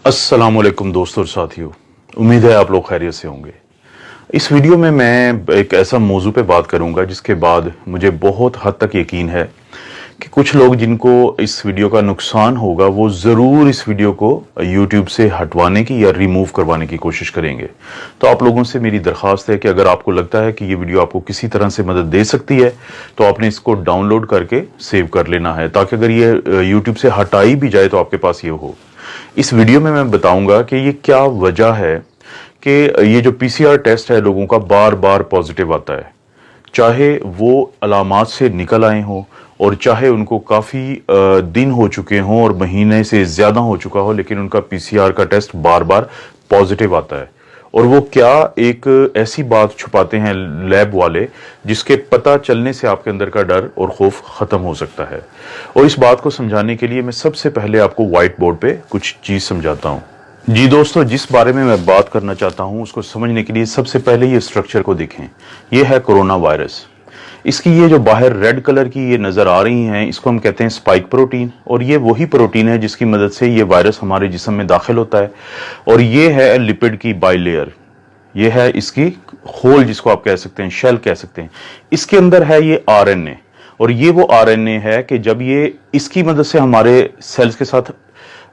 अस्सलामुअलैकुम दोस्तों और साथियों, उम्मीद है आप लोग खैरियत से होंगे। इस वीडियो में मैं एक ऐसा मौजू पे बात करूंगा जिसके बाद मुझे बहुत हद तक यकीन है कि कुछ लोग जिनको इस वीडियो का नुकसान होगा वो ज़रूर इस वीडियो को यूट्यूब से हटवाने की या रिमूव करवाने की कोशिश करेंगे। तो आप लोगों से मेरी दरख्वास्त है कि अगर आपको लगता है कि ये वीडियो आपको किसी तरह से मदद दे सकती है तो आपने इसको डाउनलोड करके सेव कर लेना है, ताकि अगर ये यूट्यूब से हटाई भी जाए तो आपके पास ये हो। इस वीडियो में मैं बताऊंगा कि ये क्या वजह है कि ये जो पीसीआर टेस्ट है लोगों का बार बार पॉजिटिव आता है, चाहे वो अलामात से निकल आए हों और चाहे उनको काफ़ी दिन हो चुके हों और महीने से ज़्यादा हो चुका हो, लेकिन उनका पीसीआर का टेस्ट बार बार पॉजिटिव आता है। और वो क्या एक ऐसी बात छुपाते हैं लैब वाले जिसके पता चलने से आपके अंदर का डर और खौफ ख़त्म हो सकता है। और इस बात को समझाने के लिए मैं सबसे पहले आपको व्हाइट बोर्ड पे कुछ चीज़ समझाता हूँ। जी दोस्तों, जिस बारे में मैं बात करना चाहता हूँ उसको समझने के लिए सबसे पहले ये स्ट्रक्चर को देखें। ये है कोरोना वायरस। इसकी ये जो बाहर रेड कलर की ये नज़र आ रही हैं, इसको हम कहते हैं स्पाइक प्रोटीन। और ये वही प्रोटीन है जिसकी मदद से ये वायरस हमारे जिस्म में दाखिल होता है। और ये है लिपिड की बाइलेयर, ये है इसकी होल जिसको आप कह सकते हैं, शेल कह सकते हैं। इसके अंदर है ये आरएनए, और ये वो आरएनए है कि जब ये इसकी मदद से हमारे सेल्स के साथ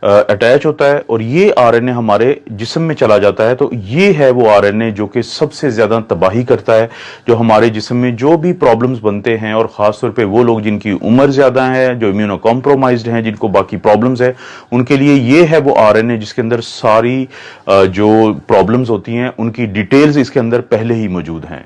अटैच होता है और ये आरएनए हमारे जिस्म में चला जाता है, तो ये है वो आरएनए जो कि सबसे ज्यादा तबाही करता है, जो हमारे जिस्म में जो भी प्रॉब्लम्स बनते हैं, और खास तौर पे वो लोग जिनकी उम्र ज्यादा है, जो इम्यूनो कॉम्प्रोमाइज्ड हैं, जिनको बाकी प्रॉब्लम्स है, उनके लिए ये है वो आरएनए जिसके अंदर सारी जो प्रॉब्लम्स होती हैं उनकी डिटेल्स इसके अंदर पहले ही मौजूद हैं।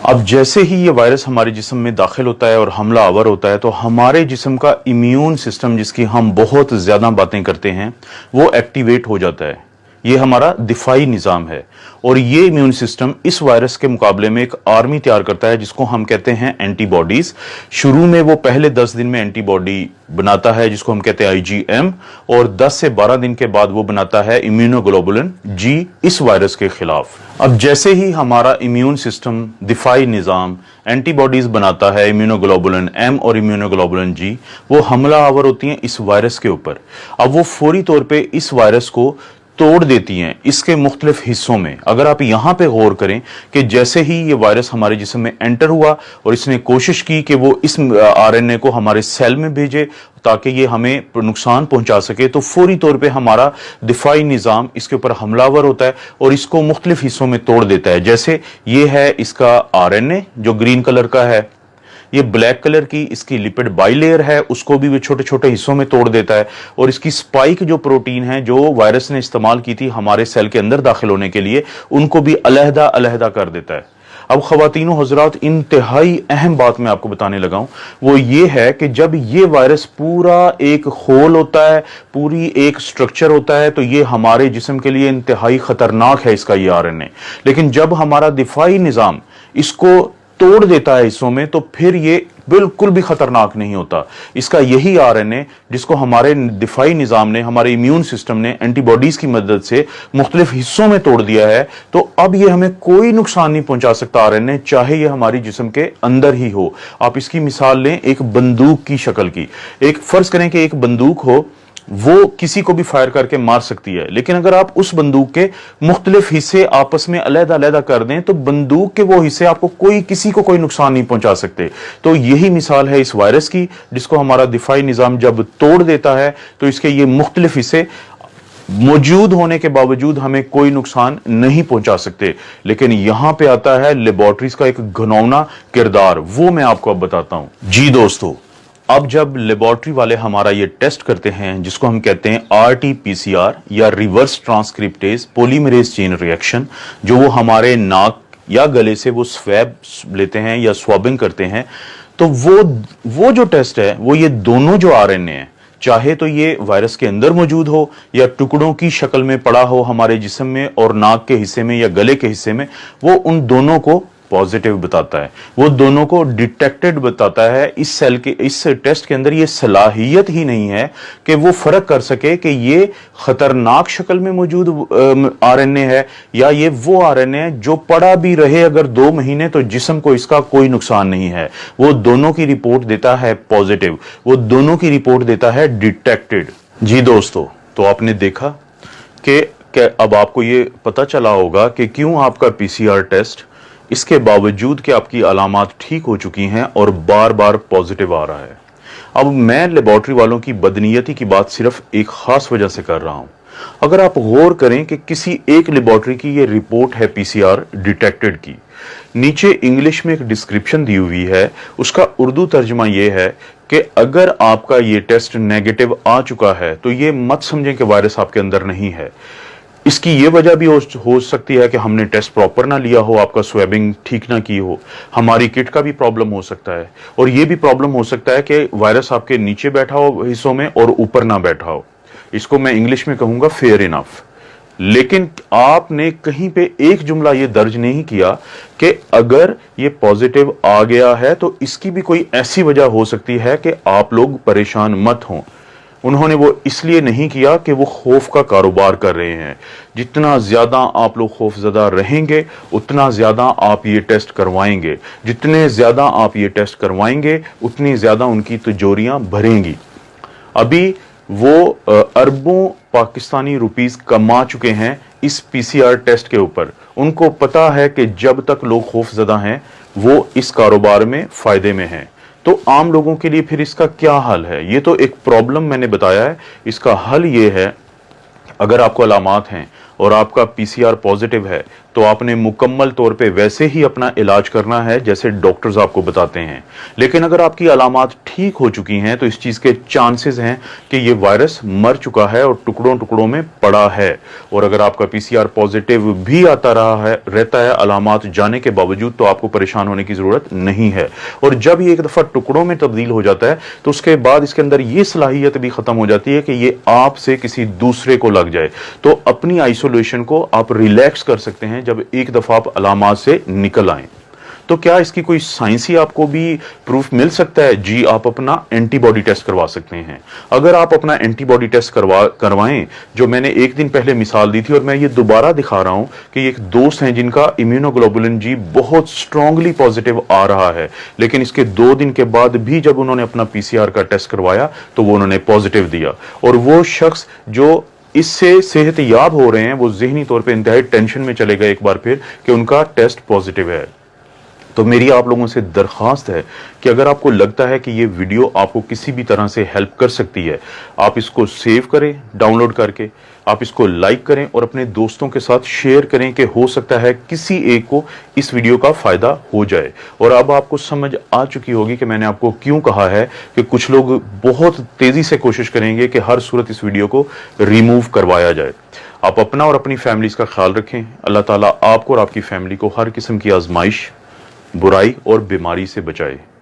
अब जैसे ही ये वायरस हमारे जिस्म में दाखिल होता है और हमला आवर होता है, तो हमारे जिस्म का इम्यून सिस्टम, जिसकी हम बहुत ज़्यादा बातें करते हैं, वो एक्टिवेट हो जाता है। ये हमारा दिफाई निज़ाम है, और ये इम्यून सिस्टम इस वायरस के मुकाबले में एक आर्मी तैयार करता है जिसको हम कहते हैं एंटीबॉडीज। शुरू में वो पहले 10 दिन में एंटीबॉडी बनाता है जिसको हम कहते हैं आईजीएम, और 10 से 12 दिन के बाद वो बनाता है इम्यूनोग्लोबुलिन जी इस वायरस के खिलाफ। अब जैसे ही हमारा इम्यून सिस्टम, दिफाई निज़ाम एंटीबॉडीज बनाता है, इम्यूनोग्लोबुलिन एम और इम्यूनोग्लोबुलिन जी, वो हमला आवर होती हैं इस वायरस के ऊपर। अब वो फौरी तौर पर इस वायरस को तोड़ देती हैं इसके मुख्तलिफ हिस्सों में। अगर आप यहां पे गौर करें कि जैसे ही ये वायरस हमारे जिस्म में एंटर हुआ और इसने कोशिश की कि वो इस आरएनए को हमारे सेल में भेजे ताकि ये हमें नुकसान पहुंचा सके, तो फौरी तौर पे हमारा दिफाई निज़ाम इसके ऊपर हमलावर होता है और इसको मुख्तलिफ हिस्सों में तोड़ देता है। जैसे ये है इसका आरएनए जो ग्रीन कलर का है, ये ब्लैक कलर की इसकी लिपिड बाइलेयर है, उसको भी वो छोटे छोटे हिस्सों में तोड़ देता है। और इसकी स्पाइक जो प्रोटीन है जो वायरस ने इस्तेमाल की थी हमारे सेल के अंदर दाखिल होने के लिए, उनको भी अलहदा अलहदा कर देता है। अब ख़वातीनो हज़रात, इंतहाई अहम बात मैं आपको बताने लगा हूं, वो ये है कि जब ये वायरस पूरा एक होल होता है, पूरी एक स्ट्रक्चर होता है, तो ये हमारे जिस्म के लिए इंतहाई खतरनाक है इसका ये आरएनए। लेकिन जब हमारा दिफाई निज़ाम इसको तोड़ देता है हिस्सों में, तो फिर ये बिल्कुल भी खतरनाक नहीं होता। इसका यही आरएनए जिसको हमारे दिफाई निज़ाम ने, हमारे इम्यून सिस्टम ने एंटीबॉडीज की मदद से मुख्तलिफ हिस्सों में तोड़ दिया है, तो अब ये हमें कोई नुकसान नहीं पहुंचा सकता आरएनए, चाहे ये हमारी जिस्म के अंदर ही हो। आप इसकी मिसाल लें एक बंदूक की शक्ल की। एक फर्ज करें कि एक बंदूक हो, वो किसी को भी फायर करके मार सकती है, लेकिन अगर आप उस बंदूक के मुख्तलिफ हिस्से आपस में अलहदा अलहदा कर दें तो बंदूक के वो हिस्से आपको किसी को कोई नुकसान नहीं पहुंचा सकते। तो यही मिसाल है इस वायरस की, जिसको हमारा दिफाई निज़ाम जब तोड़ देता है तो इसके ये मुख्तलिफ हिस्से मौजूद होने के बावजूद हमें कोई नुकसान नहीं पहुंचा सकते। लेकिन यहां पे आता है लेबोरेटरीज का एक घिनौना किरदार, वो मैं आपको अब बताता हूं। जी दोस्तों, अब जब लेबोरेटरी वाले हमारा ये टेस्ट करते हैं जिसको हम कहते हैं आरटी-पीसीआर या reverse transcriptase polymerase chain reaction, जो वो हमारे नाक या गले से वो स्वैब लेते हैं या स्वैबिंग करते हैं, तो वो जो टेस्ट है वो ये दोनों जो आरएनए हैं, चाहे तो ये वायरस के अंदर मौजूद हो या टुकड़ों की शक्ल में पड़ा हो हमारे जिस्म में और नाक के हिस्से में या गले के हिस्से में, वो उन दोनों को पॉजिटिव बताता है, वो दोनों को डिटेक्टेड बताता है। इस सेल के इस टेस्ट के अंदर ये सलाहियत ही नहीं है कि वो फर्क कर सके कि ये खतरनाक शक्ल में मौजूद आरएनए है या ये वो आरएनए है जो पड़ा भी रहे अगर 2 महीने तो जिस्म को इसका कोई नुकसान नहीं है। वो दोनों की रिपोर्ट देता है पॉजिटिव, वो दोनों की रिपोर्ट देता है डिटेक्टेड। जी दोस्तों, तो आपने देखा कि अब आपको ये पता चला होगा कि क्यों आपका पीसीआर टेस्ट इसके बावजूद कि आपकी अलामात ठीक हो चुकी हैं और बार बार पॉजिटिव आ रहा है। अब मैं लेबॉर्ट्री वालों की बदनीयती की बात सिर्फ एक खास वजह से कर रहा हूं। अगर आप गौर करें कि किसी एक लेबॉर्ट्री की ये रिपोर्ट है पीसीआर डिटेक्टेड की, नीचे इंग्लिश में एक डिस्क्रिप्शन दी हुई है, उसका उर्दू तर्जमा ये है कि अगर आपका ये टेस्ट नेगेटिव आ चुका है तो ये मत समझें कि वायरस आपके अंदर नहीं है। इसकी ये वजह भी हो सकती है कि हमने टेस्ट प्रॉपर ना लिया हो, आपका स्वैबिंग ठीक ना की हो, हमारी किट का भी प्रॉब्लम हो सकता है, और ये भी प्रॉब्लम हो सकता है कि वायरस आपके नीचे बैठा हो हिस्सों में और ऊपर ना बैठा हो। इसको मैं इंग्लिश में कहूंगा फेयर इनफ। लेकिन आपने कहीं पे एक जुमला ये दर्ज नहीं किया कि अगर ये पॉजिटिव आ गया है तो इसकी भी कोई ऐसी वजह हो सकती है कि आप लोग परेशान मत हों। उन्होंने वो इसलिए नहीं किया कि वो खौफ का कारोबार कर रहे हैं। जितना ज्यादा आप लोग खौफजदा रहेंगे उतना ज्यादा आप ये टेस्ट करवाएंगे, जितने ज्यादा आप ये टेस्ट करवाएंगे उतनी ज्यादा उनकी तिजोरियां भरेंगी। अभी वो अरबों पाकिस्तानी रुपीस कमा चुके हैं इस पीसीआर टेस्ट के ऊपर। उनको पता है कि जब तक लोग खौफजदा हैं वो इस कारोबार में फायदे में हैं। तो आम लोगों के लिए फिर इसका क्या हल है? ये तो एक प्रॉब्लम मैंने बताया है, इसका हल ये है, अगर आपको अलामात हैं और आपका पीसीआर पॉजिटिव है तो आपने मुकम्मल तौर पे वैसे ही अपना इलाज करना है जैसे डॉक्टर्स आपको बताते हैं। लेकिन अगर आपकी अलामात ठीक हो चुकी हैं तो इस चीज के चांसेस हैं कि ये वायरस मर चुका है और टुकड़ों टुकड़ों में पड़ा है। और अगर आपका पीसीआर पॉजिटिव भी आता रहता है अलामात जाने के बावजूद, तो आपको परेशान होने की जरूरत नहीं है। और जब ये एक दफा टुकड़ों में तब्दील हो जाता है तो उसके बाद इसके अंदर ये सलाहियत भी खत्म हो जाती है कि ये आपसे किसी दूसरे को लग जाए। तो अपनी आइसोलेशन को आप रिलैक्स कर सकते हैं जब एक दफा आप अलामात से निकल आए। तो क्या इसकी कोई साइंसी आपको भी प्रूफ मिल सकता है? जी, आप अपना एंटीबॉडी टेस्ट करवा सकते हैं। अगर आप अपना एंटीबॉडी टेस्ट करवाएं, जो मैंने एक दिन पहले मिसाल दी थी और मैं ये दोबारा दिखा रहा हूं कि एक दोस्त हैं जिनका इम्यूनोग्लोबुलिन जी बहुत स्ट्रांगली पॉजिटिव आ रहा है, लेकिन इसके 2 दिन के बाद भी जब उन्होंने अपना पीसीआर का टेस्ट करवाया तो वो उन्होंने पॉजिटिव दिया। और वो शख्स जो इससे सेहतयाब हो रहे हैं वो ज़हनी तौर पे इंतहाई टेंशन में चले गए एक बार फिर कि उनका टेस्ट पॉजिटिव है। तो मेरी आप लोगों से दरखास्त है कि अगर आपको लगता है कि ये वीडियो आपको किसी भी तरह से हेल्प कर सकती है, आप इसको सेव करें डाउनलोड करके, आप इसको लाइक करें और अपने दोस्तों के साथ शेयर करें कि हो सकता है किसी एक को इस वीडियो का फायदा हो जाए। और अब आपको समझ आ चुकी होगी कि मैंने आपको क्यों कहा है कि कुछ लोग बहुत तेजी से कोशिश करेंगे कि हर सूरत इस वीडियो को रिमूव करवाया जाए। आप अपना और अपनी फैमिलीज का ख्याल रखें। अल्लाह ताला आपको और आपकी फैमिली को हर किस्म की आजमाइश, बुराई और बीमारी से बचाए।